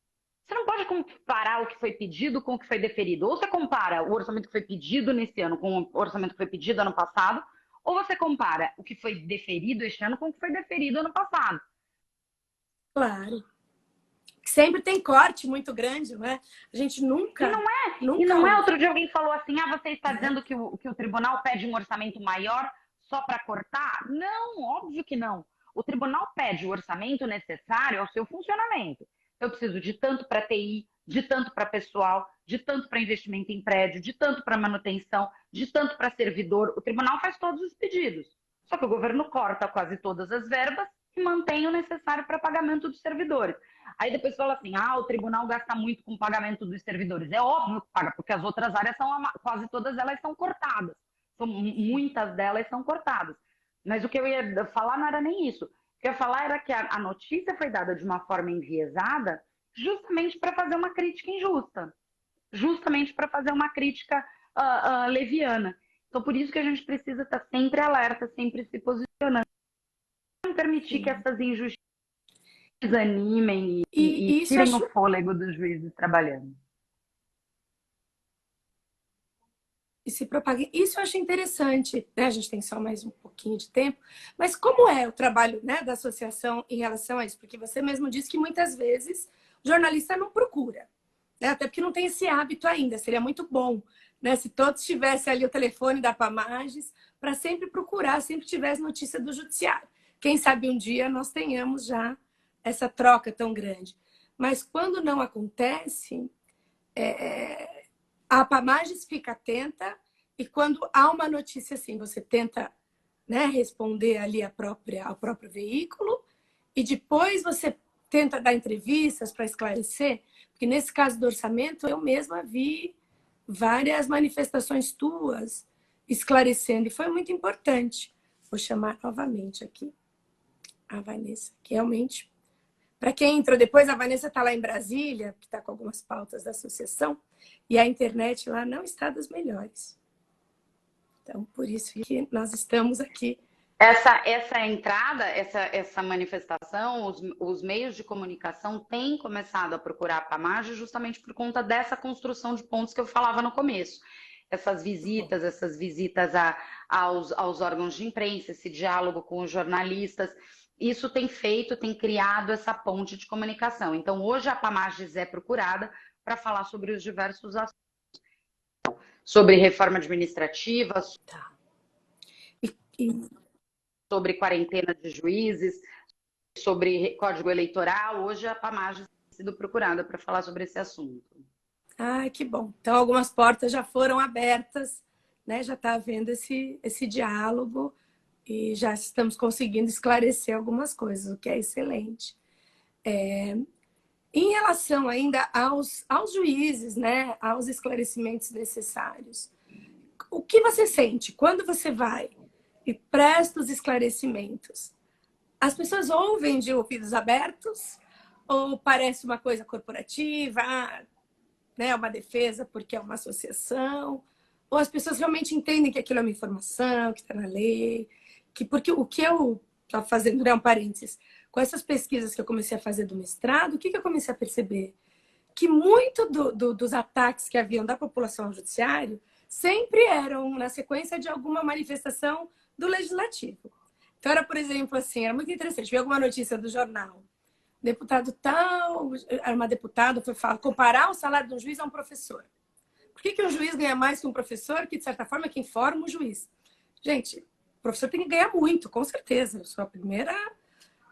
Você não pode comparar o que foi pedido com o que foi deferido. Ou você compara o orçamento que foi pedido nesse ano com o orçamento que foi pedido ano passado, ou você compara o que foi deferido este ano com o que foi deferido ano passado. Claro. Sempre tem corte muito grande, não é? A gente E nunca, não é, e nunca não é ouve. outro dia alguém falou assim: ah, você está dizendo que o tribunal pede um orçamento maior só para cortar? Não, óbvio que não. O tribunal pede o orçamento necessário ao seu funcionamento. Eu preciso de tanto para TI, de tanto para pessoal, de tanto para investimento em prédio, de tanto para manutenção, de tanto para servidor. O tribunal faz todos os pedidos. Só que o governo corta quase todas as verbas e mantém o necessário para pagamento dos servidores. Aí depois fala assim: ah, o tribunal gasta muito com o pagamento dos servidores. É óbvio que paga, porque as outras áreas são, quase todas elas são cortadas. Muitas delas são cortadas. Mas o que eu ia falar não era nem isso. O que eu ia falar era que a notícia foi dada de uma forma enviesada justamente para fazer uma crítica injusta. Justamente para fazer uma crítica leviana. Então, por isso que a gente precisa estar sempre alerta, sempre se posicionando, não permitir que Sim. essas injustiças desanimem e E isso eu tirem o acho. fôlego dos juízes trabalhando. E se propague. Isso eu acho interessante, né? A gente tem só mais um pouquinho de tempo, mas como é o trabalho, né, da associação em relação a isso? Porque você mesmo disse que muitas vezes o jornalista não procura, né? Até porque não tem esse hábito ainda. Seria muito bom, né, se todos tivessem ali o telefone da Pamages para sempre procurar, sempre tivesse notícia do judiciário. Quem sabe um dia nós tenhamos já essa troca tão grande. Mas quando não acontece, a Pamages fica atenta e quando há uma notícia assim, você tenta, né, responder ali ao próprio veículo e depois você tenta dar entrevistas para esclarecer, porque nesse caso do orçamento eu mesma vi várias manifestações tuas esclarecendo e foi muito importante. Vou chamar novamente aqui a Vanessa, que realmente, para quem entrou depois, a Vanessa está lá em Brasília, que está com algumas pautas da associação, e a internet lá não está das melhores. Então, por isso que nós estamos aqui. Essa entrada, essa manifestação, os meios de comunicação têm começado a procurar a Pamage justamente por conta dessa construção de pontos que eu falava no começo. Essas visitas aos órgãos de imprensa, esse diálogo com os jornalistas, isso tem criado essa ponte de comunicação. Então, hoje a Pamages é procurada para falar sobre os diversos assuntos, sobre reforma administrativa, Tá. E sobre quarentena de juízes, sobre código eleitoral. Hoje a Pamage tem sido procurada para falar sobre esse assunto. que bom. Então, algumas portas já foram abertas, né? Já está havendo esse diálogo e já estamos conseguindo esclarecer algumas coisas, o que é excelente. Em relação ainda aos juízes, né? Aos esclarecimentos necessários, o que você sente quando você vai e presta os esclarecimentos? As pessoas ouvem de ouvidos abertos ou parece uma coisa corporativa, né, uma defesa porque é uma associação? Ou as pessoas realmente entendem que aquilo é uma informação, que está na lei? Porque o que eu estou fazendo, né, um parênteses, com essas pesquisas que eu comecei a fazer do mestrado, o que eu comecei a perceber? Que muito dos ataques que haviam da população ao judiciário sempre eram na sequência de alguma manifestação do legislativo. Então, era, por exemplo, assim, era muito interessante, ver alguma notícia do jornal. Deputado tal, uma deputada foi falar, comparar o salário de um juiz a um professor. Por que um juiz ganha mais que um professor, que, de certa forma, é quem forma o juiz? Gente, o professor tem que ganhar muito, com certeza. Eu sou a primeira.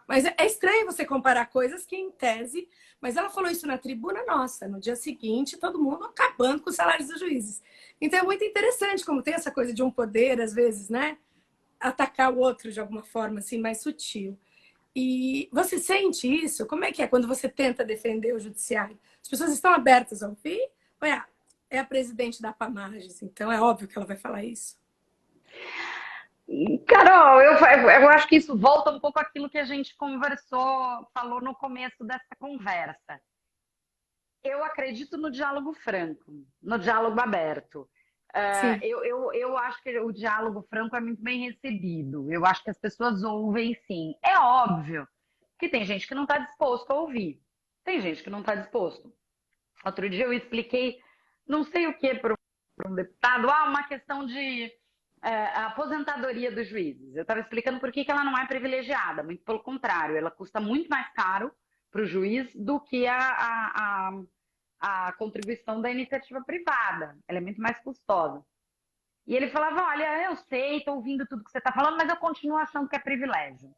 Mas é estranho você comparar coisas que, em tese. Mas ela falou isso na tribuna nossa. No dia seguinte, todo mundo acabando com os salários dos juízes. Então é muito interessante como tem essa coisa de um poder, às vezes, né? Atacar o outro de alguma forma assim, mais sutil. E você sente isso? Como é que é quando você tenta defender o judiciário? As pessoas estão abertas a ouvir? Olha, é a presidente da Pamages, então é óbvio que ela vai falar isso. Carol, eu acho que isso volta um pouco àquilo que a gente falou no começo dessa conversa. Eu acredito no diálogo franco, no diálogo aberto. Sim. Eu acho que o diálogo franco é muito bem recebido. Eu acho que as pessoas ouvem sim. É óbvio que tem gente que não está disposto a ouvir. Tem gente que não está disposto. Outro dia eu expliquei, não sei o que para um deputado, uma questão de aposentadoria dos juízes. Eu estava explicando por que ela não é privilegiada. Muito pelo contrário, ela custa muito mais caro para o juiz do que a contribuição da iniciativa privada. Ela é muito mais custosa. E ele falava, olha, eu sei, estou ouvindo tudo que você está falando, mas eu continuo achando que é privilégio.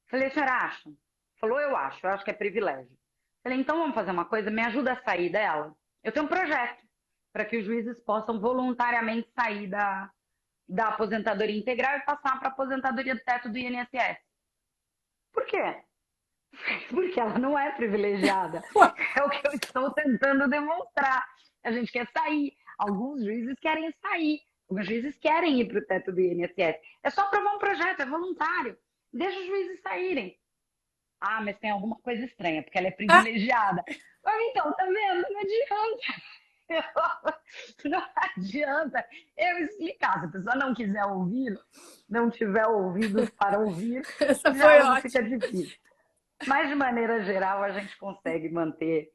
Falei, a senhora acha? Falou, eu acho que é privilégio. Falei, então vamos fazer uma coisa, me ajuda a sair dela. Eu tenho um projeto para que os juízes possam voluntariamente sair da aposentadoria integral e passar para a aposentadoria do teto do INSS. Por quê? Porque ela não é privilegiada. É o que eu estou tentando demonstrar. A gente quer sair. Alguns juízes querem sair. Alguns juízes querem ir para o teto do INSS. É só aprovar um projeto, é voluntário. Deixa os juízes saírem. Ah, mas tem alguma coisa estranha, porque ela é Ah, privilegiada. Mas então, tá vendo? Não adianta. Não adianta eu explicar. Se a pessoa não quiser ouvir, não tiver ouvidos para ouvir, Essa o foi diálogo fica ótima. difícil. Mas, de maneira geral, a gente consegue manter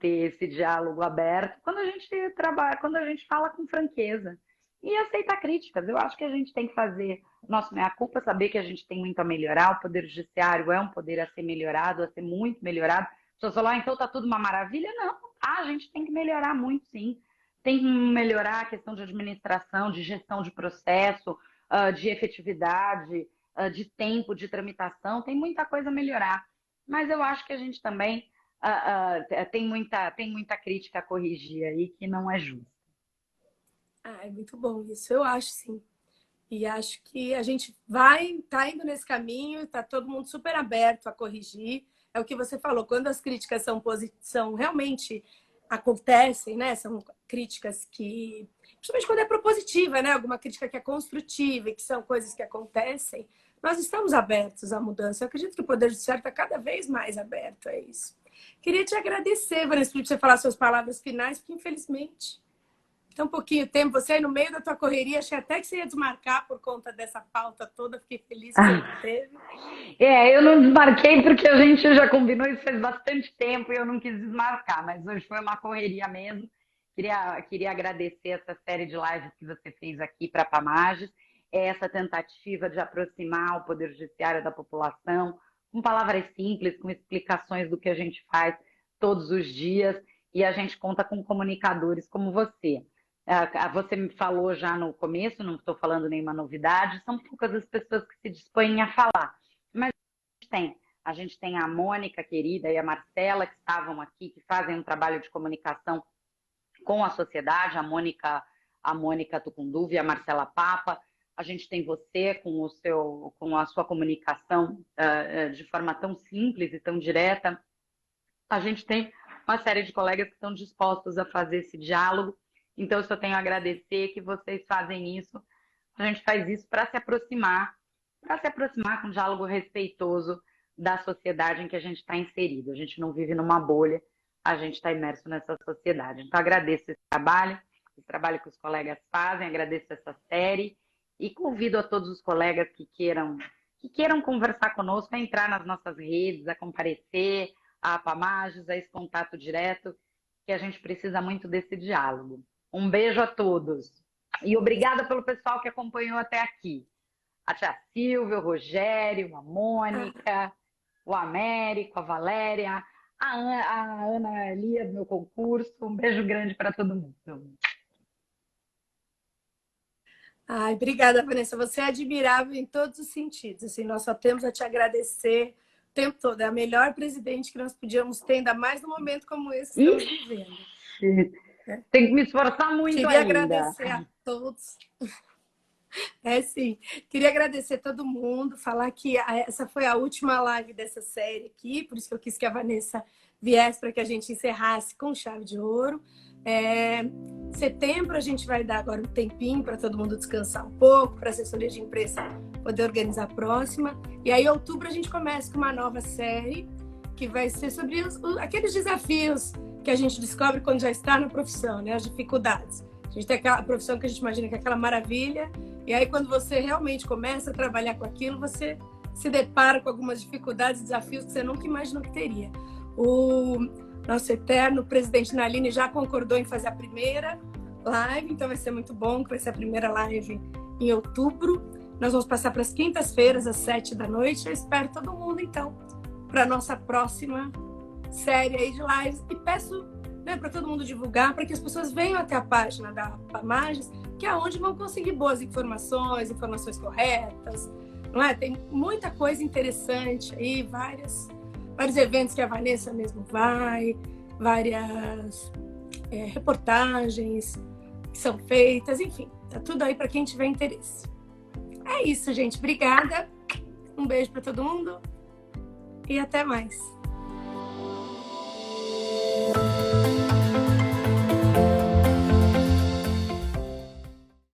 esse diálogo aberto quando a gente trabalha, quando a gente fala com franqueza e aceita críticas. Eu acho que a gente tem que fazer nosso meia-culpa, saber que a gente tem muito a melhorar. O Poder Judiciário é um poder a ser melhorado, a ser muito melhorado. As pessoas falam, então tá tudo uma maravilha? Não, tá, a gente tem que melhorar muito, sim. Tem que melhorar a questão de administração, de gestão de processo, de efetividade, de tempo de tramitação. Tem muita coisa a melhorar. Mas eu acho que a gente também tem muita crítica a corrigir aí que não é justa. É muito bom isso, eu acho sim. E acho que a gente tá indo nesse caminho, está todo mundo super aberto a corrigir. É o que você falou, quando as críticas são realmente acontecem, né? São críticas que, principalmente quando é propositiva, né? Alguma crítica que é construtiva e que são coisas que acontecem, nós estamos abertos à mudança. Eu acredito que o Poder Judiciário está cada vez mais aberto a isso. Queria te agradecer, Vanessa, por você falar suas palavras finais, porque infelizmente tem um pouquinho de tempo. Você aí no meio da tua correria, achei até que você ia desmarcar por conta dessa pauta toda. Fiquei feliz que você não teve. Eu não desmarquei porque a gente já combinou isso faz bastante tempo e eu não quis desmarcar, mas hoje foi uma correria mesmo. Queria agradecer essa série de lives que você fez aqui para a Pamages, essa tentativa de aproximar o Poder Judiciário da população, com palavras simples, com explicações do que a gente faz todos os dias, e a gente conta com comunicadores como você. Você me falou já no começo, não estou falando nenhuma novidade, são poucas as pessoas que se dispõem a falar, mas a gente tem a Mônica querida e a Marcela que estavam aqui, que fazem um trabalho de comunicação com a sociedade, a Mônica Tucunduva e a Marcela Papa. A gente tem você com a sua comunicação de forma tão simples e tão direta. A gente tem uma série de colegas que estão dispostos a fazer esse diálogo. Então, eu só tenho a agradecer que vocês fazem isso. A gente faz isso para se aproximar com um diálogo respeitoso da sociedade em que a gente está inserido. A gente não vive numa bolha, a gente está imerso nessa sociedade. Então, agradeço esse trabalho que os colegas fazem, agradeço essa série e convido a todos os colegas que queiram conversar conosco a entrar nas nossas redes, a comparecer, a Pamages, a esse contato direto, que a gente precisa muito desse diálogo. Um beijo a todos. E obrigada pelo pessoal que acompanhou até aqui. A tia Silvia, o Rogério, a Mônica, o Américo, a Valéria, a Ana Elia do meu concurso. Um beijo grande para todo mundo. Ai, obrigada, Vanessa. Você é admirável em todos os sentidos. Assim, nós só temos a te agradecer o tempo todo. É a melhor presidente que nós podíamos ter, ainda mais num momento como esse que estamos vivendo. Tem que me esforçar muito Queria ainda. agradecer a todos. Sim. Queria agradecer a todo mundo, falar que essa foi a última live dessa série aqui, por isso que eu quis que a Vanessa viesse para que a gente encerrasse com chave de ouro. Setembro a gente vai dar agora um tempinho para todo mundo descansar um pouco, para a assessoria de imprensa poder organizar a próxima. E aí, em outubro, a gente começa com uma nova série que vai ser sobre aqueles desafios que a gente descobre quando já está na profissão, né? As dificuldades. A gente tem aquela profissão que a gente imagina que é aquela maravilha, e aí quando você realmente começa a trabalhar com aquilo, você se depara com algumas dificuldades, desafios que você nunca imaginou que teria. O nosso eterno presidente Naline já concordou em fazer a primeira live, então vai ser muito bom, que vai ser a primeira live em outubro. Nós vamos passar para as quintas-feiras, às 7 da noite. Eu espero todo mundo, então, para a nossa próxima série aí de lives. E peço, né, para todo mundo divulgar, para que as pessoas venham até a página da Pamages, que é onde vão conseguir boas informações corretas, não é? Tem muita coisa interessante aí, vários eventos que a Vanessa mesmo vai, várias reportagens que são feitas, enfim, tá tudo aí para quem tiver interesse. É isso, gente. Obrigada. Um beijo para todo mundo e até mais.